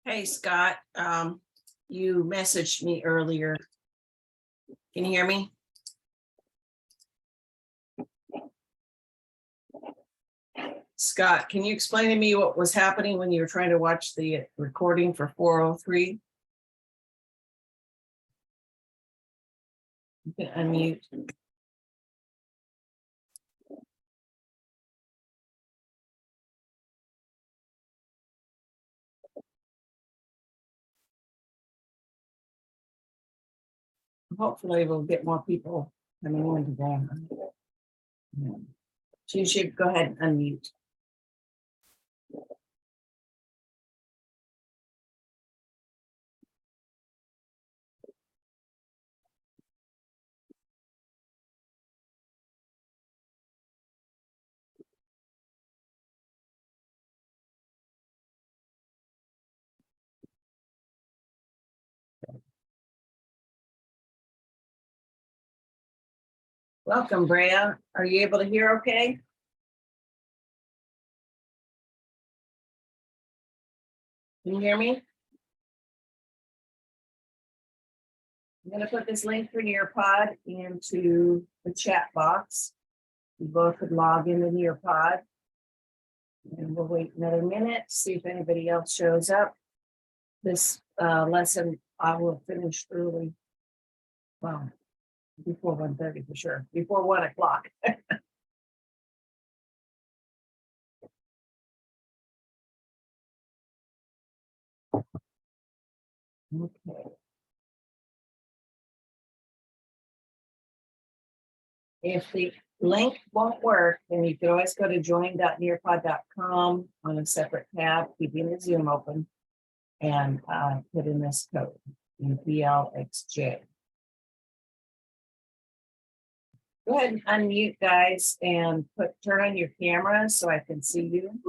Hey, Scott, you messaged me earlier. Can you hear me? Scott, can you explain to me what was happening when you were trying to watch the recording for 403? You can unmute. Hopefully we'll get more people coming in today. Yeah. So you should go ahead and unmute. Welcome, Brea. Are you able to hear okay? Can you hear me? I'm going to put this link for Nearpod into the chat box. You both could log into Nearpod. And we'll wait another minute, see if anybody else shows up. This lesson I will finish early. Well, before 1:30 for sure, before 1 o'clock. Okay. If the link won't work, then you can always go to join.nearpod.com on a separate tab, keeping the Zoom open, and put in this code, UPLXJ. Go ahead and unmute, guys, and turn on your camera so I can see you.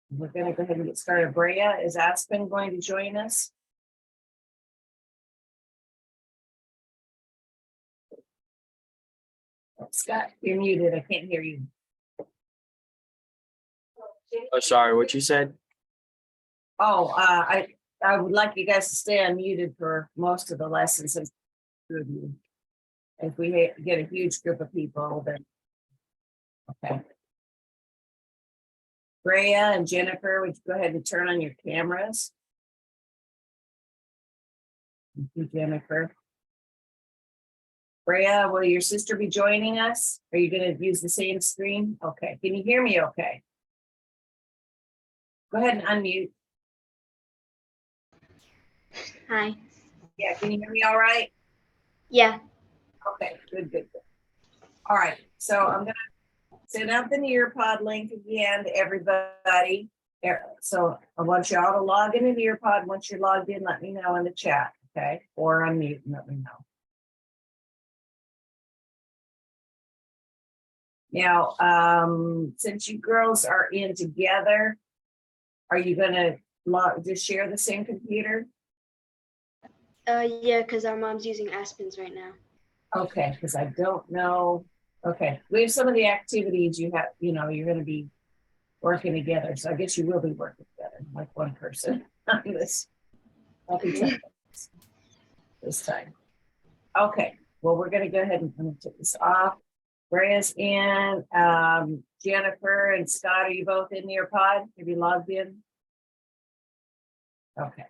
We're going to go ahead and get started. Brea, is Aspen going to join us? Scott, you're muted. I can't hear you. Oh, sorry, what you said? Oh, I would like you guys to stay unmuted for most of the lessons. If we get a huge group of people, then okay. Brea and Jennifer, would you go ahead and turn on your cameras? Thank you, Jennifer. Brea, will your sister be joining us? Are you going to use the same screen? Okay. Can you hear me okay? Go ahead and unmute. Hi. Yeah, can you hear me all right? Yeah. Okay, good. All right, so I'm going to send out the Nearpod link again to everybody. So I want you all to log into Nearpod. Once you're logged in, let me know in the chat, okay? Or unmute and let me know. Now, since you girls are in together, are you going to just share the same computer? Yeah, because our mom's using Aspen's right now. Okay, because I don't know. Okay, we have some of the activities you have, you're going to be working together. So I guess you will be working together, like one person on this. I'll be trying this time. Okay, well, we're going to go ahead and take this off. Brea's in. Jennifer and Scott, are you both in Nearpod? Have you logged in? Okay.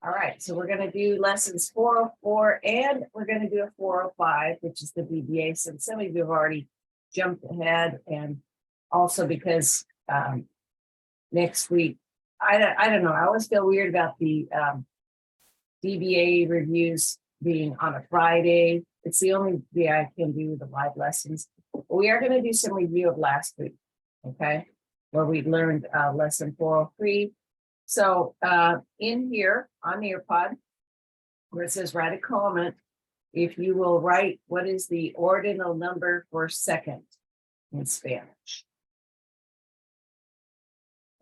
All right, so we're going to do lessons 404 and we're going to do a 405, which is the BBA, since some of you have already jumped ahead, and also because next week, I don't know, I always feel weird about the DBA reviews being on a Friday. It's the only day I can do the live lessons. But we are going to do some review of last week, okay, where we learned lesson 403. So in here on Nearpod, where it says write a comment, if you will write what is the ordinal number for second in Spanish.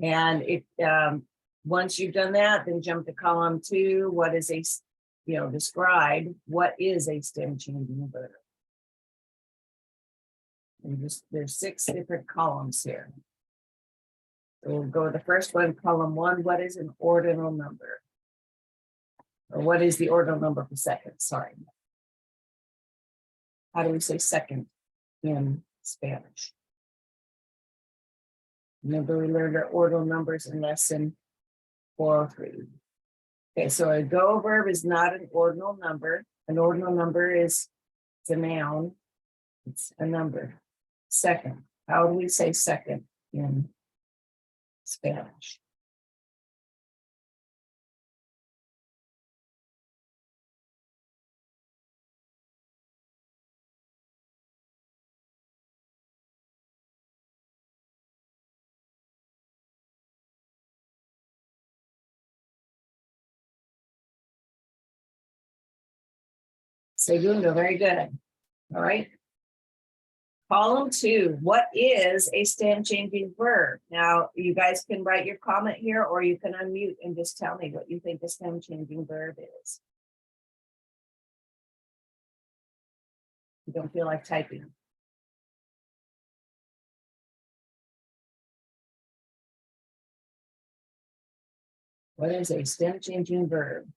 And if once you've done that, then jump to column 2. What is describe what is a stem changing inverter. And there's 6 different columns here. We'll go with the first one, column 1. What is an ordinal number? Or what is the ordinal number for second? Sorry. How do we say second in Spanish? Remember, we learned our ordinal numbers in lesson 403. Okay, so a go verb is not an ordinal number. An ordinal number is it's a noun. It's a number. Second. How do we say second in Spanish? Segundo, very good. All right. Column 2, what is a stem changing verb? Now, you guys can write your comment here, or you can unmute and just tell me what you think a stem changing verb is. You don't feel like typing. What is a stem changing verb?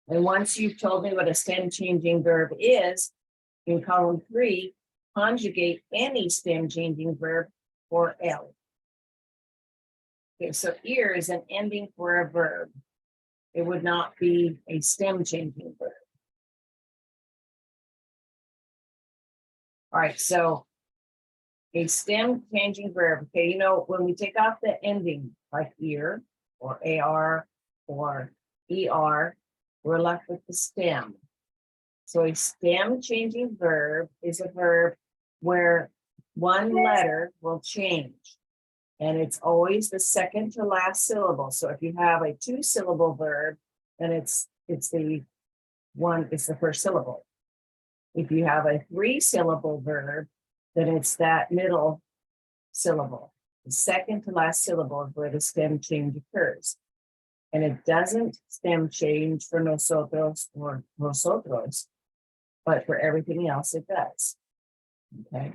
And once you've told me what a stem changing verb is, in column 3, conjugate any stem changing verb for L. Okay, so ear is an ending for a verb. It would not be a stem changing verb. All right, so a stem changing verb. Okay, you know, when we take off the ending like ear or AR or ER, we're left with the stem. So a stem changing verb is a verb where one letter will change. And it's always the second to last syllable. So if you have a 2-syllable verb, then it's the first syllable. If you have a 3-syllable verb, then it's that middle syllable. The second to last syllable is where the stem change occurs. And it doesn't stem change for nosotros or nosotros, but for everything else it does. Okay.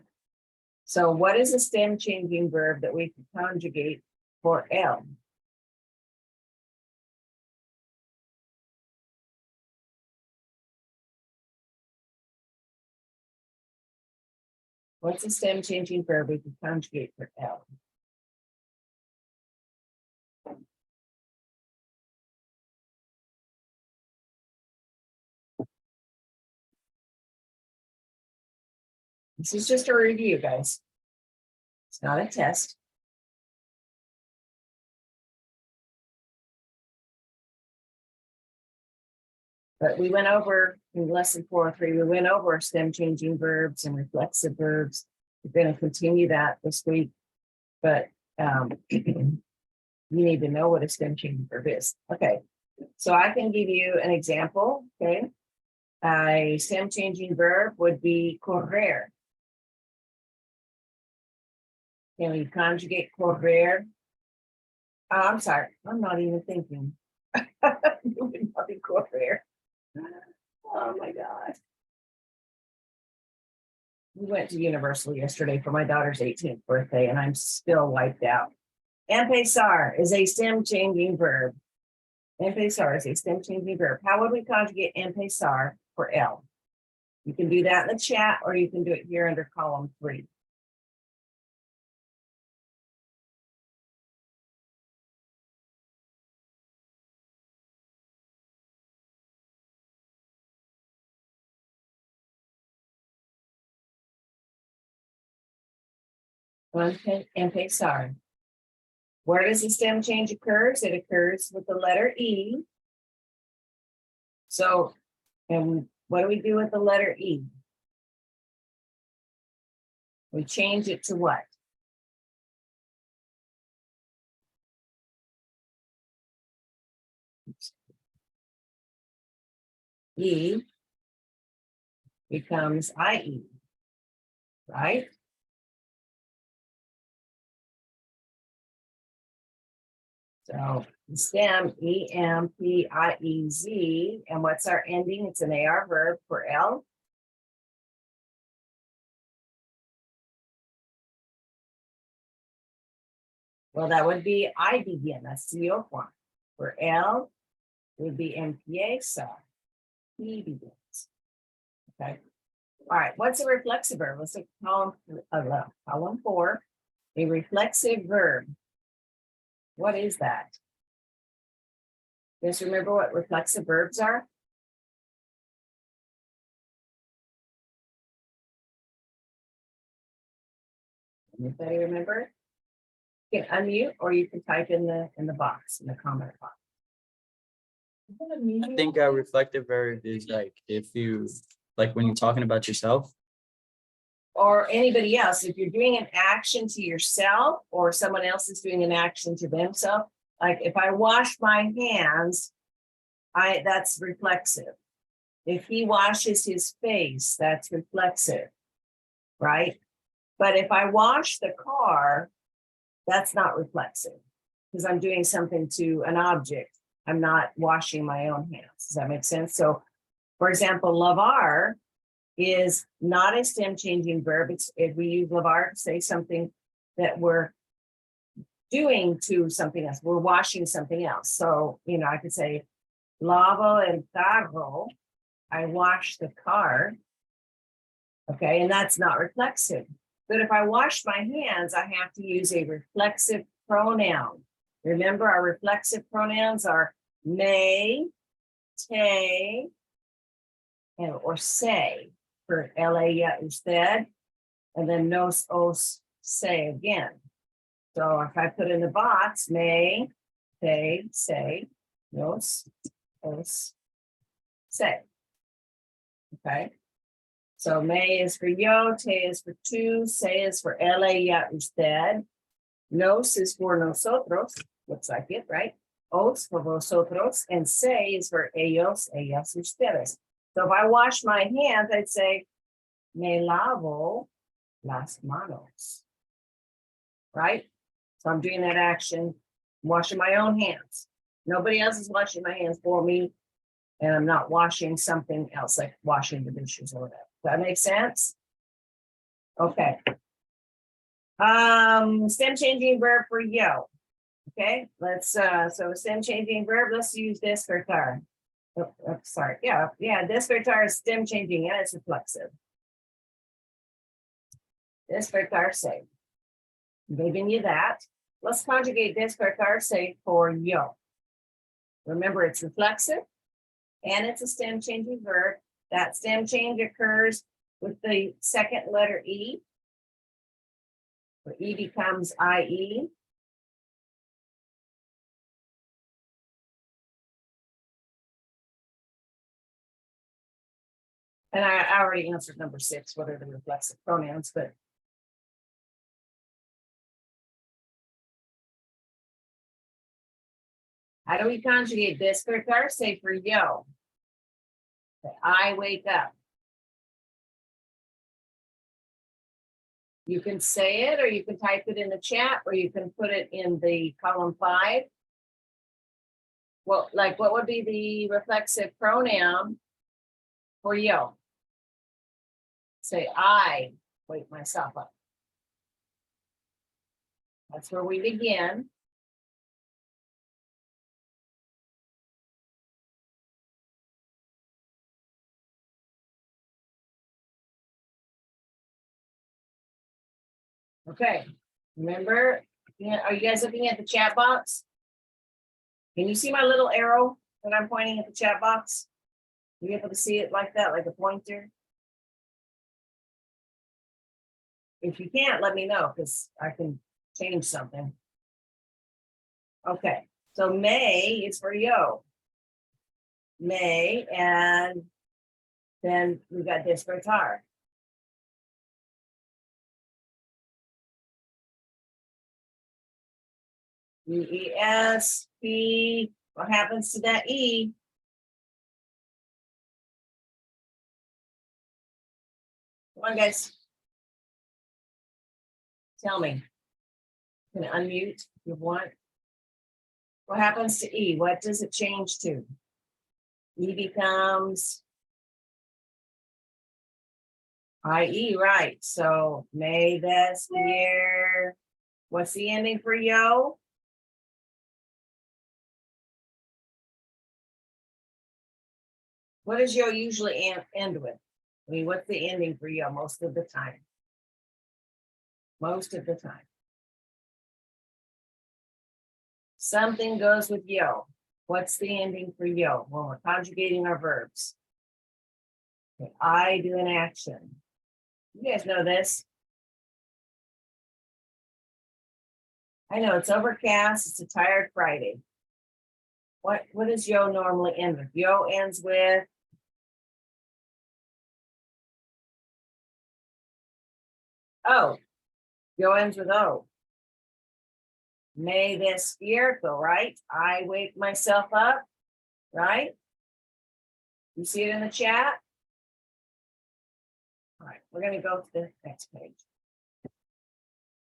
So what is a stem changing verb that we can conjugate for L? What's a stem changing verb we can conjugate for L? This is just a review, guys. It's not a test. But we went over in lesson 403, we went over stem changing verbs and reflexive verbs. We're going to continue that this week, but you need to know what a stem changing verb is. Okay, so I can give you an example. Okay, a stem changing verb would be correr. Can we conjugate correr? Oh, I'm sorry, I'm not even thinking. It would not be correr. Oh my God. We went to Universal yesterday for my daughter's 18th birthday, and I'm still wiped out. Empezar is a stem changing verb. Empezar is a stem changing verb. How would we conjugate empezar for L? You can do that in the chat, or you can do it here under column 3. Empezar. Where does the stem change occurs? It occurs with the letter E. So, and what do we do with the letter E? We change it to what? E becomes IE, right? So STEM, EMPIEZ. And what's our ending? It's an AR verb for L. Well, that would be I begin. That's the O form. For L, it would be empieza. He begins. Okay. All right. What's a reflexive verb? Let's look at column 4. A reflexive verb. What is that? Just remember what reflexive verbs are? Anybody remember? You can unmute or you can type in the box, in the comment box. I think a reflective verb is like if you, like when you're talking about yourself. Or anybody else, if you're doing an action to yourself or someone else is doing an action to themselves, like if I wash my hands, that's reflexive. If he washes his face, that's reflexive, right? But if I wash the car, that's not reflexive because I'm doing something to an object. I'm not washing my own hands. Does that make sense? So, for example, lavar is not a stem changing verb. It's if we use lavar to say something that we're doing to something else. We're washing something else. So, I could say lavo el carro. I wash the car. Okay, and that's not reflexive. But if I wash my hands, I have to use a reflexive pronoun. Remember, our reflexive pronouns are may, te, or say for ella, ya, usted, and then nos, os, say again. So if I put in the box, may, te, say, nos, os, say. Okay. So may is for yo, te is for tú, say is for ella, ya, usted. Nos is for nosotros, looks like it, right? Os for vosotros, and say is for ellos, ellas, ustedes. So if I wash my hands, I'd say, me lavo las manos, right? So I'm doing that action, washing my own hands. Nobody else is washing my hands for me, and I'm not washing something else, like washing the dishes or whatever. Does that make sense? Okay. Stem changing verb for yo. Okay, let's so stem changing verb, let's use despertar. Oh, sorry. Yeah, despertar is stem changing and it's reflexive. Despertar say. I'm giving you that. Let's conjugate despertar say for yo. Remember, it's reflexive and it's a stem changing verb. That stem change occurs with the second letter E. So E becomes IE. And I already answered number 6, what are the reflexive pronouns, but how do we conjugate despertar? Say for yo. I wake up. You can say it, or you can type it in the chat, or you can put it in the column 5. Well, like what would be the reflexive pronoun for yo? Say, I wake myself up. That's where we begin. Okay, remember, are you guys looking at the chat box? Can you see my little arrow that I'm pointing at the chat box? Are you able to see it like that, like a pointer? If you can't, let me know because I can change something. Okay, so May is for yo. May, and then we got despertar. EESP, what happens to that E? Come on, guys. Tell me. Can I unmute if you want? What happens to E? What does it change to? E becomes IE, right? So may this year, what's the ending for yo? What does yo usually end with? I mean, what's the ending for yo most of the time? Most of the time. Something goes with yo. What's the ending for yo when we're conjugating our verbs? Okay, I do an action. You guys know this. I know it's overcast. It's a tired Friday. What does yo normally end with? Yo ends with O. Yo ends with O. Me despierto, right? I wake myself up, right? You see it in the chat? All right, we're going to go to the next page.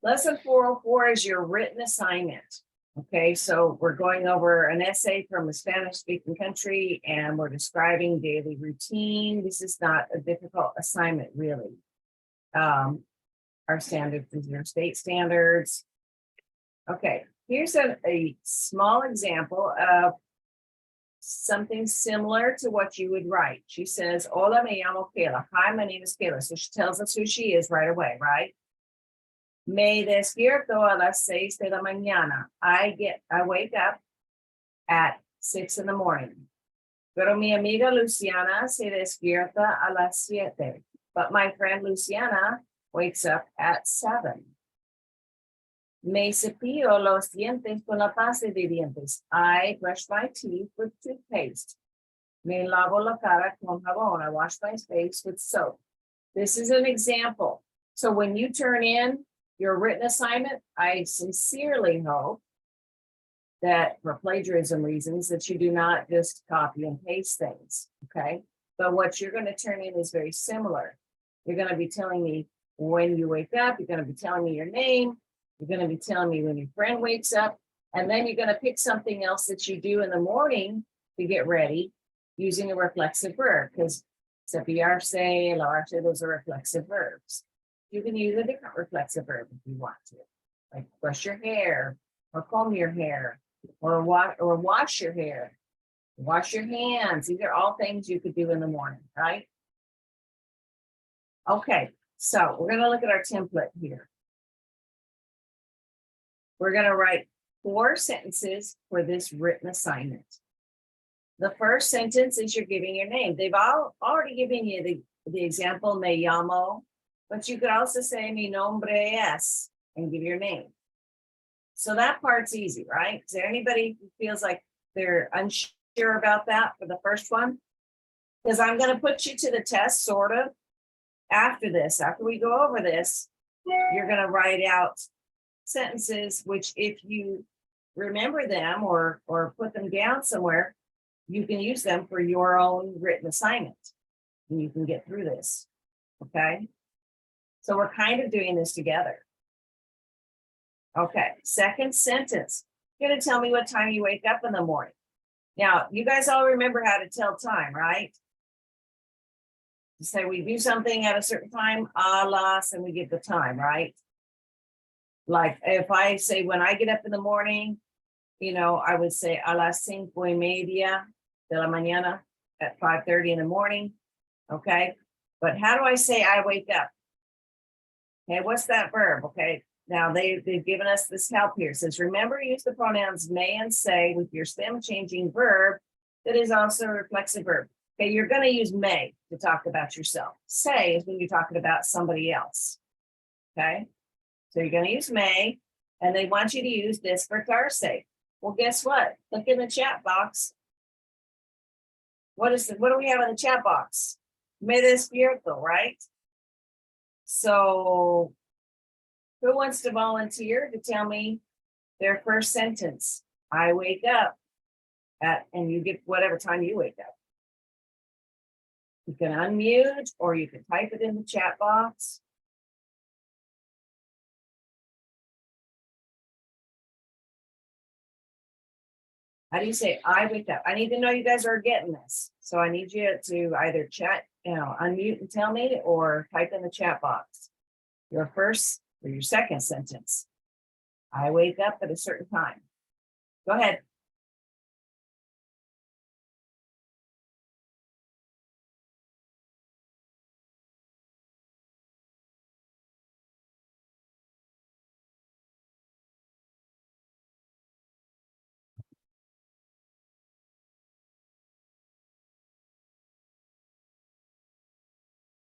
Lesson 404 is your written assignment. Okay, so we're going over an essay from a Spanish-speaking country, and we're describing daily routine. This is not a difficult assignment, really. Our standards, these are state standards. Okay, here's a small example of something similar to what you would write. She says, hola, me llamo Kayla. Hi, my name is Kayla. So she tells us who she is right away, right? Me despierto a las 6 de la mañana. I wake up at 6 in the morning. Pero mi amiga Luciana se despierta a las 7. But my friend Luciana wakes up at 7. Me cepillo los dientes con la pasta de dientes. I brush my teeth with toothpaste. Me lavo la cara con jabón. I wash my face with soap. This is an example. So when you turn in your written assignment, I sincerely hope that for plagiarism reasons that you do not just copy and paste things, okay? But what you're going to turn in is very similar. You're going to be telling me when you wake up, you're going to be telling me your name, you're going to be telling me when your friend wakes up, and then you're going to pick something else that you do in the morning to get ready using a reflexive verb, because cepillarse, lavarse, those are reflexive verbs. You can use a different reflexive verb if you want to, like brush your hair, or comb your hair, or wash your hair, wash your hands. These are all things you could do in the morning, right? Okay, so we're going to look at our template here. We're going to write 4 sentences for this written assignment. The first sentence is you're giving your name. They've already given you the example, me llamo, but you could also say mi nombre es and give your name. So that part's easy, right? Is there anybody who feels like they're unsure about that for the first one? Because I'm going to put you to the test sort of after this. After we go over this, you're going to write out sentences, which if you remember them or put them down somewhere, you can use them for your own written assignment and you can get through this. Okay. So we're kind of doing this together. Okay. Second sentence. You're going to tell me what time you wake up in the morning. Now, you guys all remember how to tell time, right? You say we do something at a certain time, a las, and we give the time, right? Like if I say when I get up in the morning, you know, I would say a las 5:30 de la mañana at 5:30 in the morning. Okay. But how do I say I wake up? Okay. What's that verb? Okay. Now they've given us this help here. It says, remember, use the pronouns may and say with your stem changing verb that is also a reflexive verb. Okay. You're going to use may to talk about yourself. Say is when you're talking about somebody else. Okay. So you're going to use may, and they want you to use despertarse. Well, guess what? Look in the chat box. What do we have in the chat box? Me despierto, right? So who wants to volunteer to tell me their first sentence? I wake up at, and you get whatever time you wake up. You can unmute or you can type it in the chat box. How do you say I wake up? I need to know you guys are getting this. So I need you to either chat, unmute and tell me, or type in the chat box. Your first or your second sentence. I wake up at a certain time. Go ahead.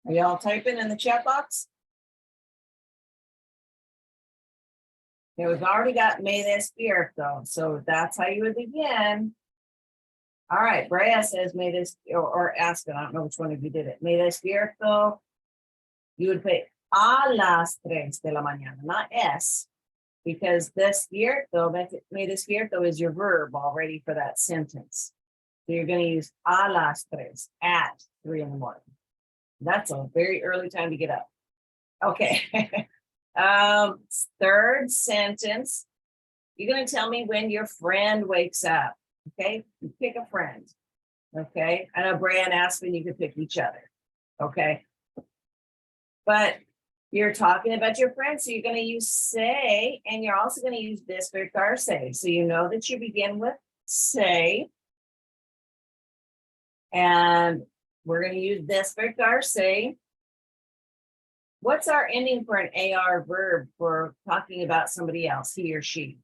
Are y'all typing in the chat box? Okay, we've already got me this though, so that's how you would begin. All right, Brea says me this, or Aspen, I don't know which one of you did it. Me despierto. You would put a las 3 de la mañana, not S, because despierto, me despierto is your verb already for that sentence. So you're going to use a las 3, at 3 in the morning. That's a very early time to get up. Okay. Third sentence. You're going to tell me when your friend wakes up. Okay. You pick a friend. Okay. I know Brea and Aspen, you could pick each other. Okay. But you're talking about your friend. So you're going to use say, and you're also going to use despertarse. So you know that you begin with say. And we're going to use despertarse. What's our ending for an AR verb for talking about somebody else, he or she?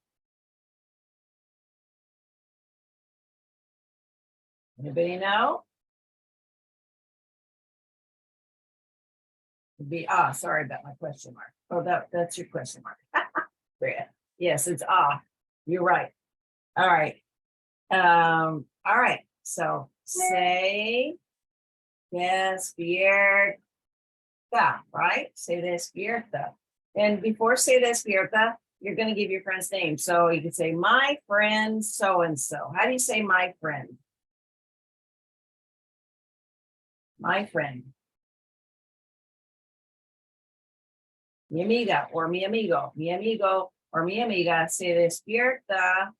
Anybody know? It'd be sorry about my question mark. Oh, that's your question mark. Yes, it's you're right. All right. All right. So say despierta, right? Say despierta. And before say despierta, you're going to give your friend's name. So you can say my friend so-and-so. How do you say my friend? My friend. Mi amiga or mi amigo or mi amiga se despierta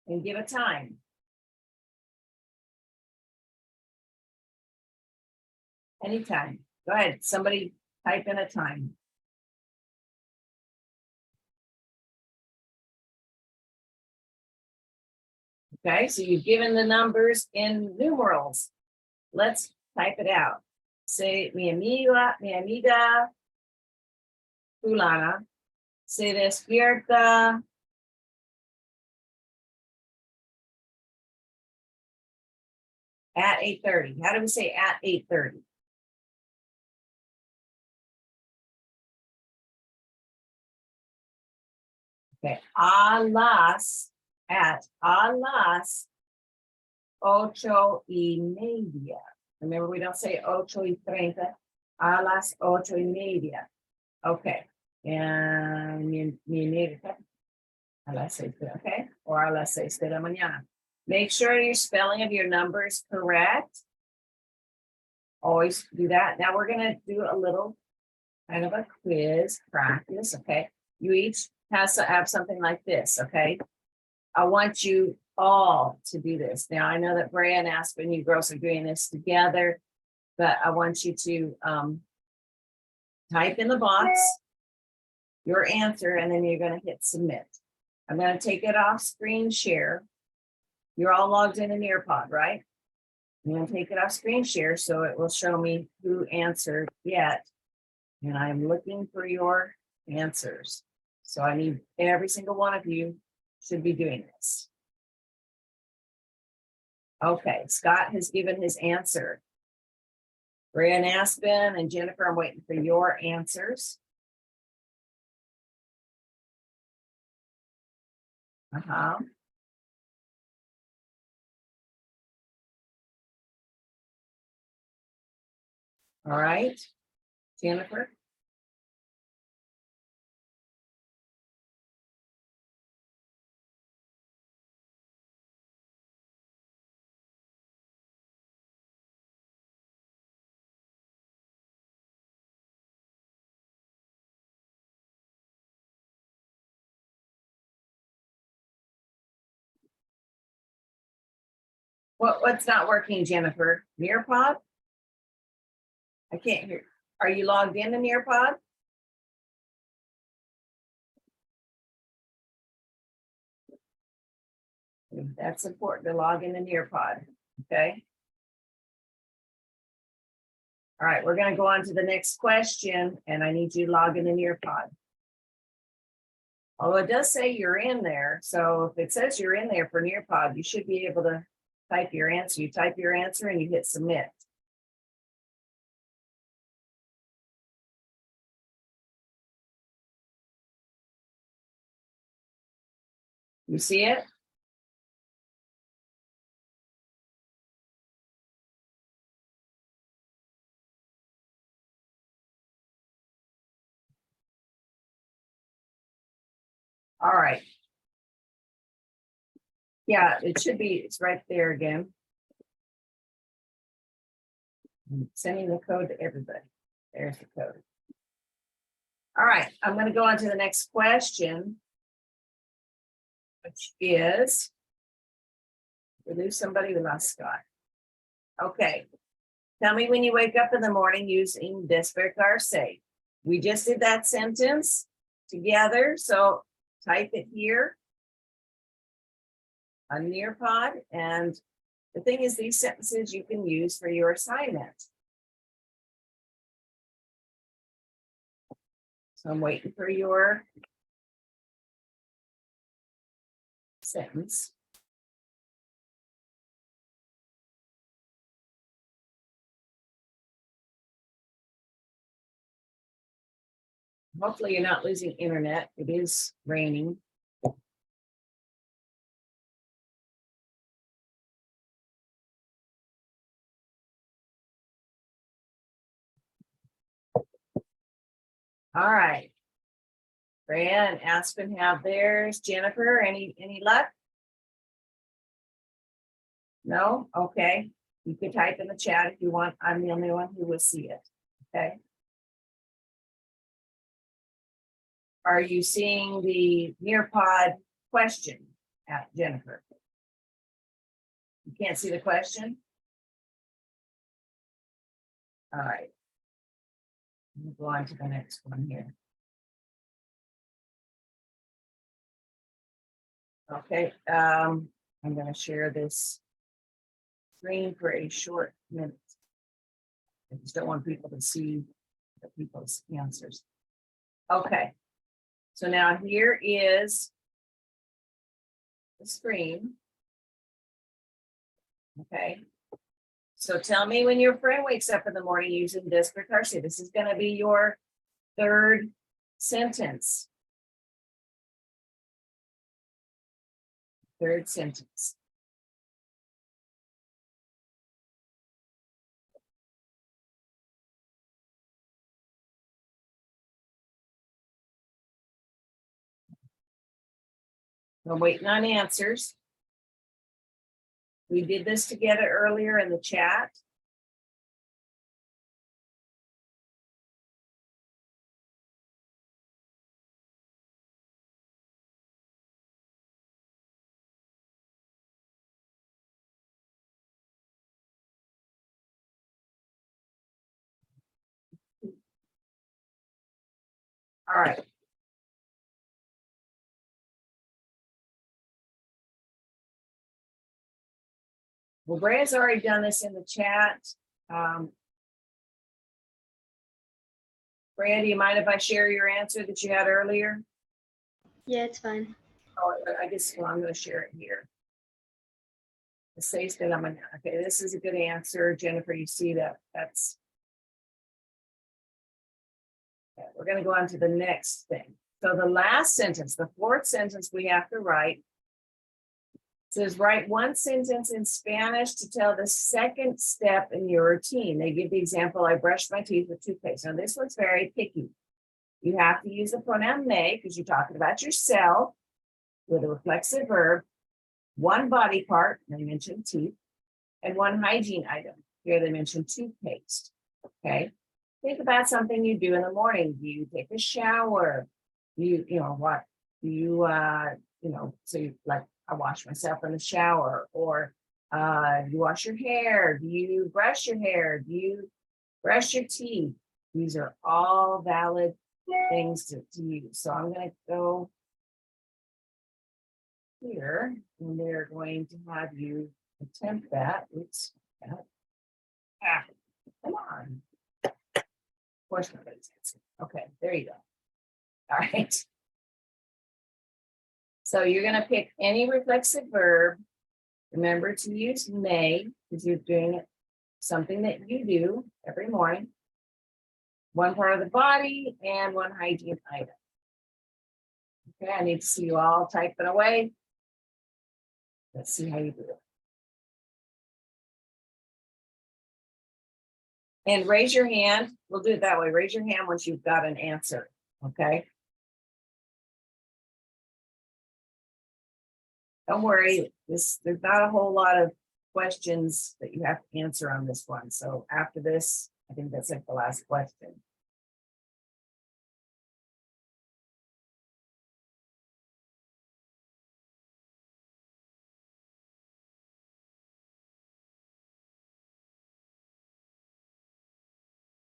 and give a time. Anytime. Go ahead. Somebody type in a time. Okay, so you've given the numbers in numerals. Let's type it out. Say mi amiga, fulana, se despierta at 8:30. How do we say at 8:30? Okay, a las 8:30. Remember, we don't say 8:30, a las 8:30. Okay, and mi amiga, a las 6, okay, or a las 6 de la mañana. Make sure your spelling of your number is correct. Always do that. Now we're going to do a little kind of a quiz practice, okay? You each has to have something like this, okay? I want you all to do this. Now, I know that Brea and Aspen, you girls are doing this together, but I want you to type in the box your answer, and then you're going to hit submit. I'm going to take it off screen share. You're all logged in Nearpod, right? I'm going to take it off screen share so it will show me who answered yet. And I'm looking for your answers. So I need every single one of you should be doing this. Okay, Scott has given his answer. Brea and Aspen and Jennifer, I'm waiting for your answers. All right, Jennifer. What's not working, Jennifer? Nearpod? I can't hear. Are you logged in to Nearpod? That's important to log in to Nearpod, okay? All right, we're gonna go on to the next question, and I need you to log in to Nearpod. Although it does say you're in there, so if it says you're in there for Nearpod, you should be able to type your answer. You type your answer and you hit submit. You see it? All right. Yeah, it should be, it's right there again. I'm sending the code to everybody. There's the code. All right, I'm going to go on to the next question, which is, we lose somebody, we lost Scott. Okay. Tell me when you wake up in the morning using despertar say. We just did that sentence together, so type it here on Nearpod. And the thing is, these sentences you can use for your assignment. So I'm waiting for your sentence. Hopefully you're not losing internet. It is raining. All right. Freya and Aspen have theirs. Jennifer, any luck? No? Okay. You could type in the chat if you want. I'm the only one who will see it. Okay. Are you seeing the Nearpod question at Jennifer? You can't see the question? All right. We'll go on to the next one here. Okay, I'm going to share this screen for a short minute. I just don't want people to see the people's answers. Okay, so now here is the screen. Okay, so tell me when your friend wakes up in the morning using despertar say. This is going to be your third sentence. Third sentence. We're waiting on answers. We did this together earlier in the chat. All right. Well, Brea's already done this in the chat. Brea, do you mind if I share your answer that you had earlier? Yeah, it's fine. Oh, I guess, well, I'm going to share it here. It says that I'm gonna, okay, this is a good answer. Jennifer, you see that? That's. Okay, we're going to go on to the next thing. So the last sentence, the fourth sentence we have to write says write one sentence in Spanish to tell the second step in your routine. They give the example, I brushed my teeth with toothpaste. Now this one's very picky. You have to use the pronoun me because you're talking about yourself with a reflexive verb, one body part, they mentioned teeth, and one hygiene item. Here they mentioned toothpaste. Okay. Think about something you do in the morning. Do you take a shower? You know what? Do you so you like I wash myself in the shower, or You wash your hair? Do you brush your hair? Do you brush your teeth? These are all valid things to use. So I'm going to go here, and they're going to have you attempt that. Oops. Come on. Of course, nobody's answering. Okay, there you go. All right. So you're going to pick any reflexive verb. Remember to use may, because you're doing something that you do every morning. One part of the body and one hygiene item. Okay, I need to see you all typing away. Let's see how you do it. And raise your hand. We'll do it that way. Raise your hand once you've got an answer. Okay. Don't worry. There's not a whole lot of questions that you have to answer on this one. So after this, I think that's like the last question.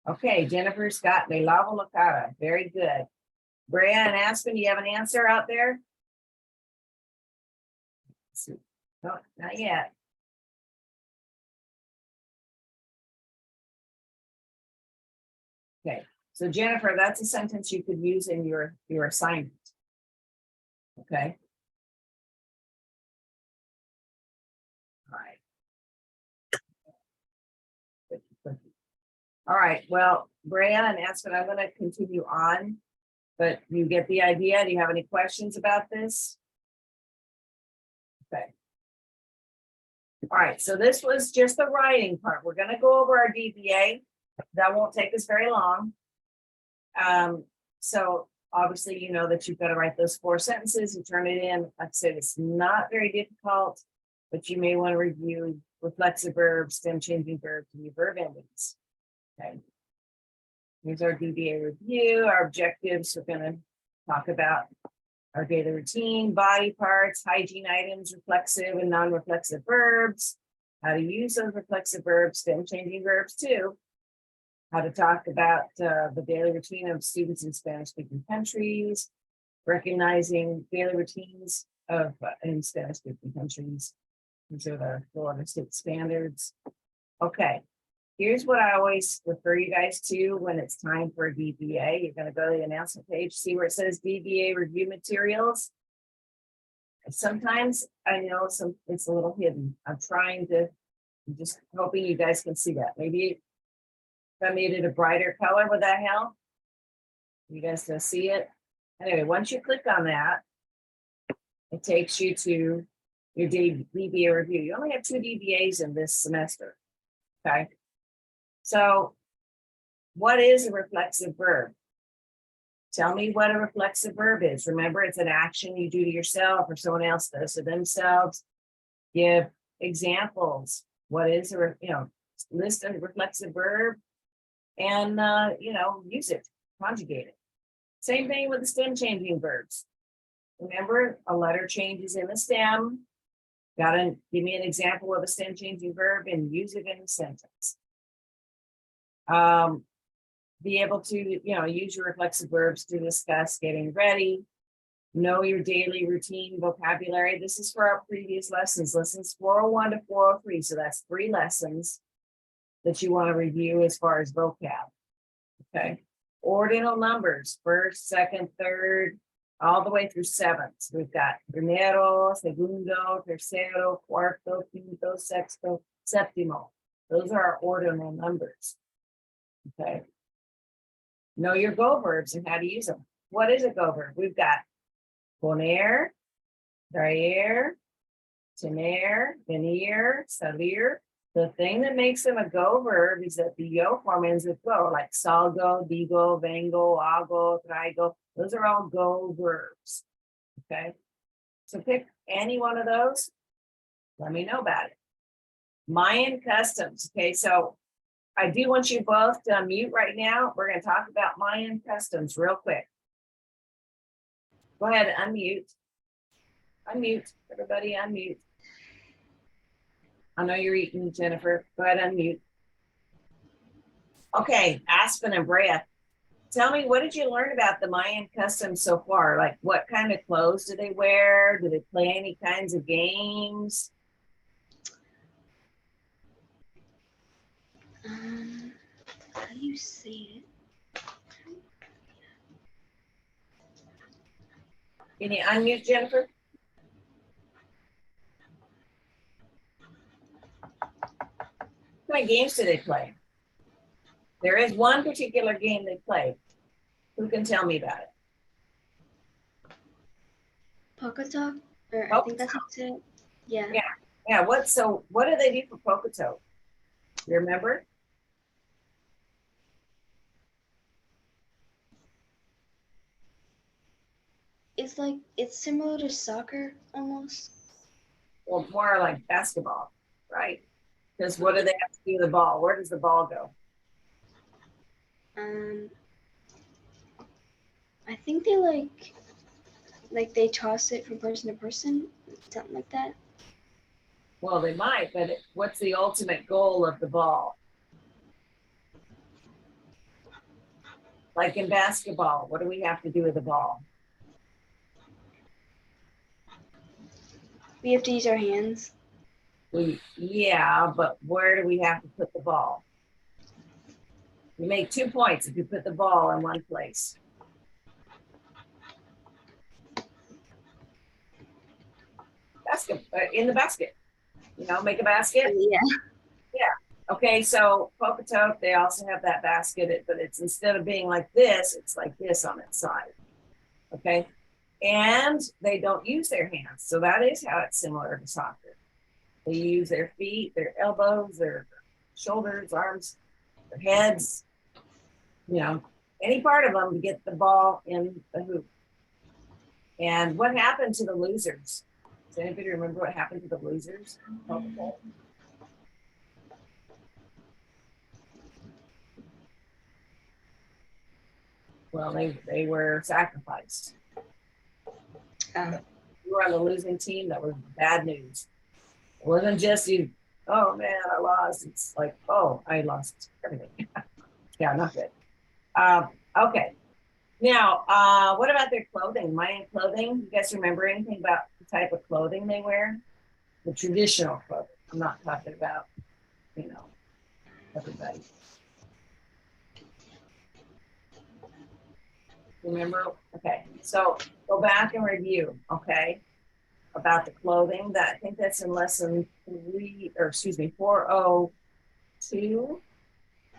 Okay, Jennifer's got me lavo la cara. Very good. Brea and Aspen, do you have an answer out there? No, not yet. Okay, so Jennifer, that's a sentence you could use in your assignment. Okay. All right. All right, well, Brea and Aspen, I'm going to continue on, but you get the idea. Do you have any questions about this? Okay. All right, so this was just the writing part. We're going to go over our DBA. That won't take us very long. So obviously, you know that you've got to write those 4 sentences and turn it in. Like I said, it's not very difficult, but you may want to review reflexive verbs, stem changing verbs, and your verb endings. Okay. Here's our DBA review. Our objectives, we're going to talk about our daily routine, body parts, hygiene items, reflexive and non-reflexive verbs, how to use those reflexive verbs, stem changing verbs too, how to talk about the daily routine of students in Spanish-speaking countries, recognizing daily routines of in Spanish-speaking countries. These are the Florida state standards. Okay. Here's what I always refer you guys to when it's time for a DBA. You're going to go to the announcement page, see where it says DBA review materials. Sometimes I know it's a little hidden. I'm just hoping you guys can see that. Maybe if I made it a brighter color, would that help? You guys can see it. Anyway, once you click on that, it takes you to your DBA review. You only have 2 DBAs in this semester. Okay. So what is a reflexive verb? Tell me what a reflexive verb is. Remember, it's an action you do to yourself or someone else does to themselves. Give examples. What is list a reflexive verb and, use it, conjugate it. Same thing with the stem changing verbs. Remember, a letter changes in the stem. Gotta give me an example of a stem changing verb and use it in a sentence. Be able to, use your reflexive verbs to discuss getting ready, know your daily routine vocabulary. This is for our previous lessons 401 to 403. So that's 3 lessons that you want to review as far as vocab. Okay. Ordinal numbers, first, second, third, all the way through 7th. So we've got primero, segundo, tercero, cuarto, quinto, sexto, séptimo. Those are our ordinal numbers. Okay. Know your go verbs and how to use them. What is a go verb? We've got poner, traer, tener, venir, salir. The thing that makes them a go verb is that the yo form ends with go, like salgo, digo, vengo, hago, traigo. Those are all go verbs. Okay. So pick any one of those. Let me know about it. Mayan customs. Okay. So I do want you both to unmute right now. We're going to talk about Mayan customs real quick. Go ahead, unmute. Unmute. Everybody unmute. I know you're eating, Jennifer. Go ahead, unmute. Okay, Aspen and Brea. Tell me, what did you learn about the Mayan customs so far? Like, what kind of clothes do they wear? Do they play any kinds of games? How do you say it? Can you unmute, Jennifer? What kind of games do they play? There is one particular game they play. Who can tell me about it? Pokotok? Or I think that's how you say it. Yeah. Yeah, what do they do for Pokoto? You remember? It's similar to soccer almost. Well, more like basketball, right? Because what do they have to do with the ball? Where does the ball go? I think they like they toss it from person to person, something like that. Well, they might, but what's the ultimate goal of the ball? Like in basketball, what do we have to do with the ball? We have to use our hands. Yeah, but where do we have to put the ball? You make 2 points if you put the ball in one place. Basket, in the basket. Make a basket. Yeah. Okay, so Pocatello, they also have that basket, but it's instead of being like this, it's like this on its side. Okay, and they don't use their hands, so that is how it's similar to soccer. They use their feet, their elbows, their shoulders, arms, their heads, any part of them to get the ball in the hoop. And what happened to the losers? Does anybody remember what happened to the losers? Well, they were sacrificed. You were on the losing team. That was bad news. It wasn't just you, oh man, I lost. It's like, oh, I lost everything. Yeah, not good. Okay. Now, what about their clothing? Mayan clothing? You guys remember anything about the type of clothing they wear? The traditional clothing. I'm not talking about, everybody. Remember? Okay. So go back and review, okay, about the clothing. I think that's in lesson 402,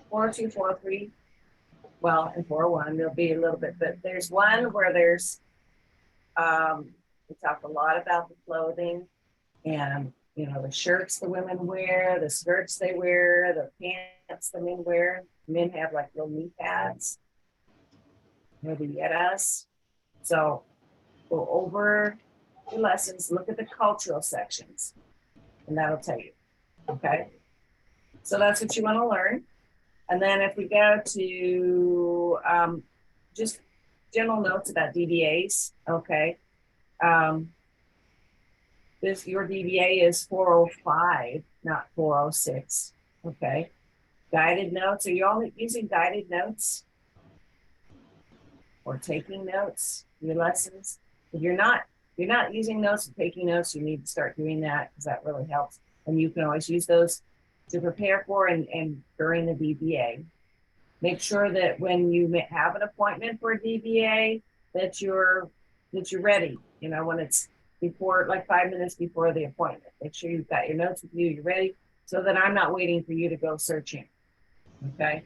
403. Well, and 401, there'll be a little bit, but there's one where we talk a lot about the clothing and, the shirts the women wear, the skirts they wear, the pants the men wear. Men have like little knee pads, maybe get us. So go over the lessons, look at the cultural sections, and that'll tell you, okay? So that's what you want to learn. And then if we go to just general notes about DBAs, okay. Your DBA is 405, not 406, okay. Guided notes, are you all using guided notes? Or taking notes, your lessons? If you're not using notes or taking notes, you need to start doing that because that really helps. And you can always use those to prepare for and during the DBA. Make sure that when you have an appointment for a DBA, that you're ready. When it's before, like 5 minutes before the appointment, make sure you've got your notes with you, you're ready, so that I'm not waiting for you to go searching. Okay.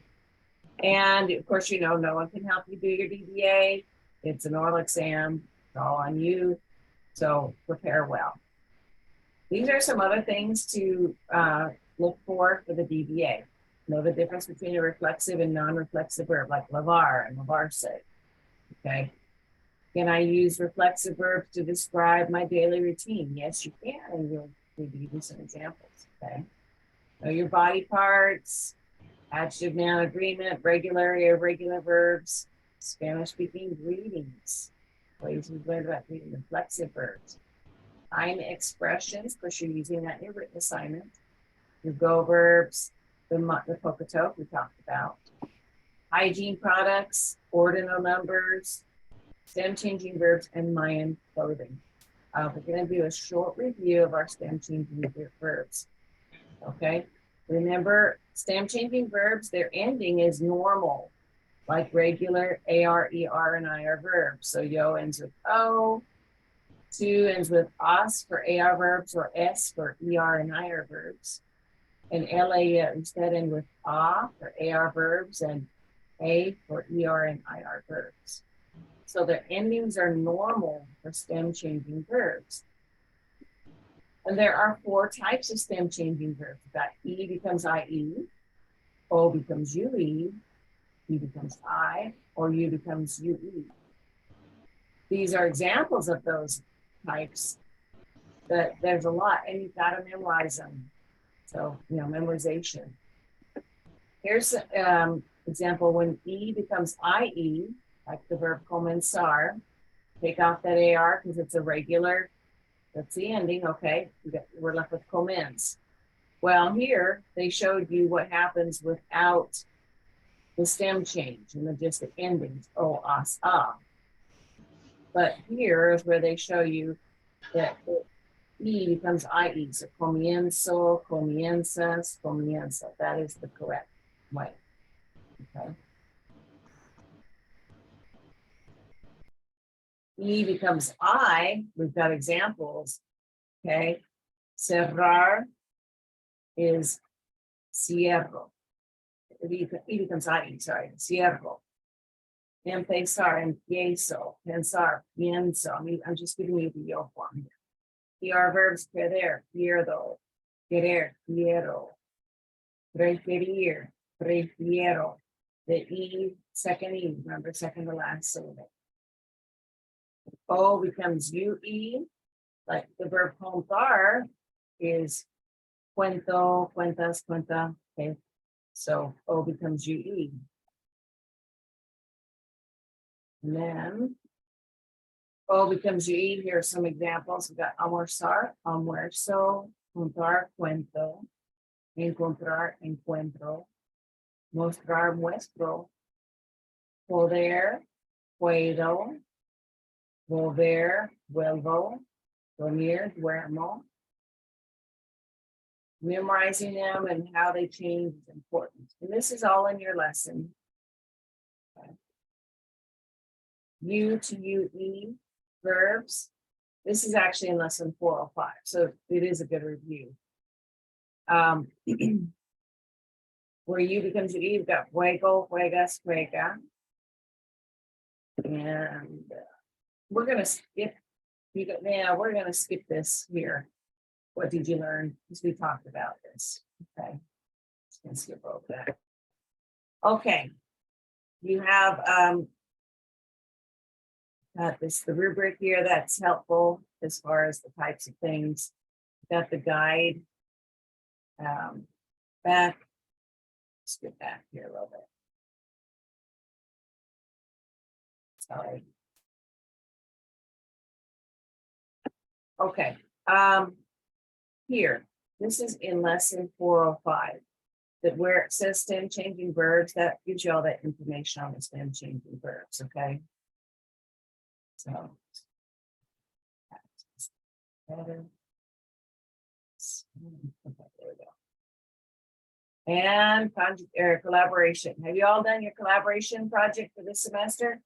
And of course, no one can help you do your DBA. It's an oral exam. It's all on you. So prepare well. These are some other things to look for the DBA. Know the difference between a reflexive and non-reflexive verb, like lavar and lavarse. Okay. Can I use reflexive verbs to describe my daily routine? Yes, you can. And we'll give you some examples. Okay. Know your body parts. Adjective, noun, agreement, regular, irregular verbs, Spanish-speaking greetings, ways we've learned about reflexive verbs, time expressions, because you're using that in your written assignment, your go verbs, the Pocatoke we talked about, hygiene products, ordinal numbers, stem changing verbs, and Mayan clothing. We're going to do a short review of our stem changing verbs. Okay. Remember, stem changing verbs, their ending is normal, like regular AR, ER, and IR verbs. So yo ends with O, to ends with os for AR verbs, or S for ER and IR verbs. And LA instead end with A for AR verbs and A for ER and IR verbs. So their endings are normal for stem changing verbs. And there are 4 types of stem changing verbs. That E becomes IE, O becomes UE, E becomes I, or U becomes UE. These are examples of those types. That there's a lot, and you've got to memorize them. So, memorization. Here's an example when E becomes IE, like the verb comenzar. Take off that AR because it's a regular. That's the ending, okay? We're left with commence. Well, here they showed you what happens without the stem change and just the endings, o, as, a. But here is where they show you that E becomes IE, so comienzo, comienzas, comienza. That is the correct way, okay? E becomes I, we've got examples, okay? Cerrar is cierro. E becomes IE, sorry, cierro. Empezar, empiezo. Pensar, pienso. I'm just giving you the yo form here. ER verbs, querer, pierdo. Querer, quiero. Preferir, prefiero. The E, second E, remember, second to last syllable. O becomes UE, like the verb contar is cuento, cuentas, cuenta, okay? So O becomes UE. And then O becomes UE. Here are some examples. We've got almorzar, almuerzo, contar, cuento, encontrar, encuentro, mostrar, muestro, poder, puedo, volver, vuelvo, dormir, duermo. Memorizing them and how they change is important. And this is all in your lesson. Okay. U to UE verbs. This is actually in lesson 405, so it is a good review. Where U becomes UE, you've got juego, juegas, juega. And we're going to skip, we're going to skip this here. What did you learn? Because we talked about this. Okay. Just going to skip over that. Okay. You have the rubric here that's helpful as far as the types of things. Got the guide. Back. Let's get back here a little bit. Sorry. Okay. Here, this is in lesson 405. That where it says stem changing verbs, that gives you all that information on the stem changing verbs, okay? So better. Okay, there we go. And collaboration. Have you all done your collaboration project for this semester?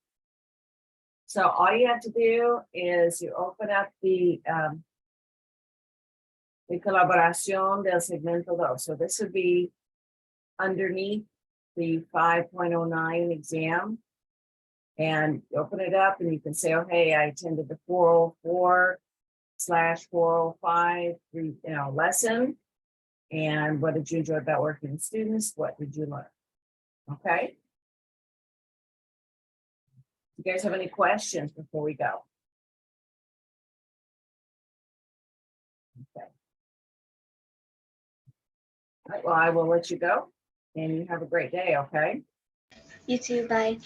So all you have to do is you open up the colaboración del segmento 2. So this would be underneath the 5.09 exam. And you open it up and you can say, oh, hey, I attended the 404/405 lesson. And what did you enjoy about working with students? What did you learn? Okay. You guys have any questions before we go? Okay. All right, well, I will let you go and you have a great day, okay? You too, bye.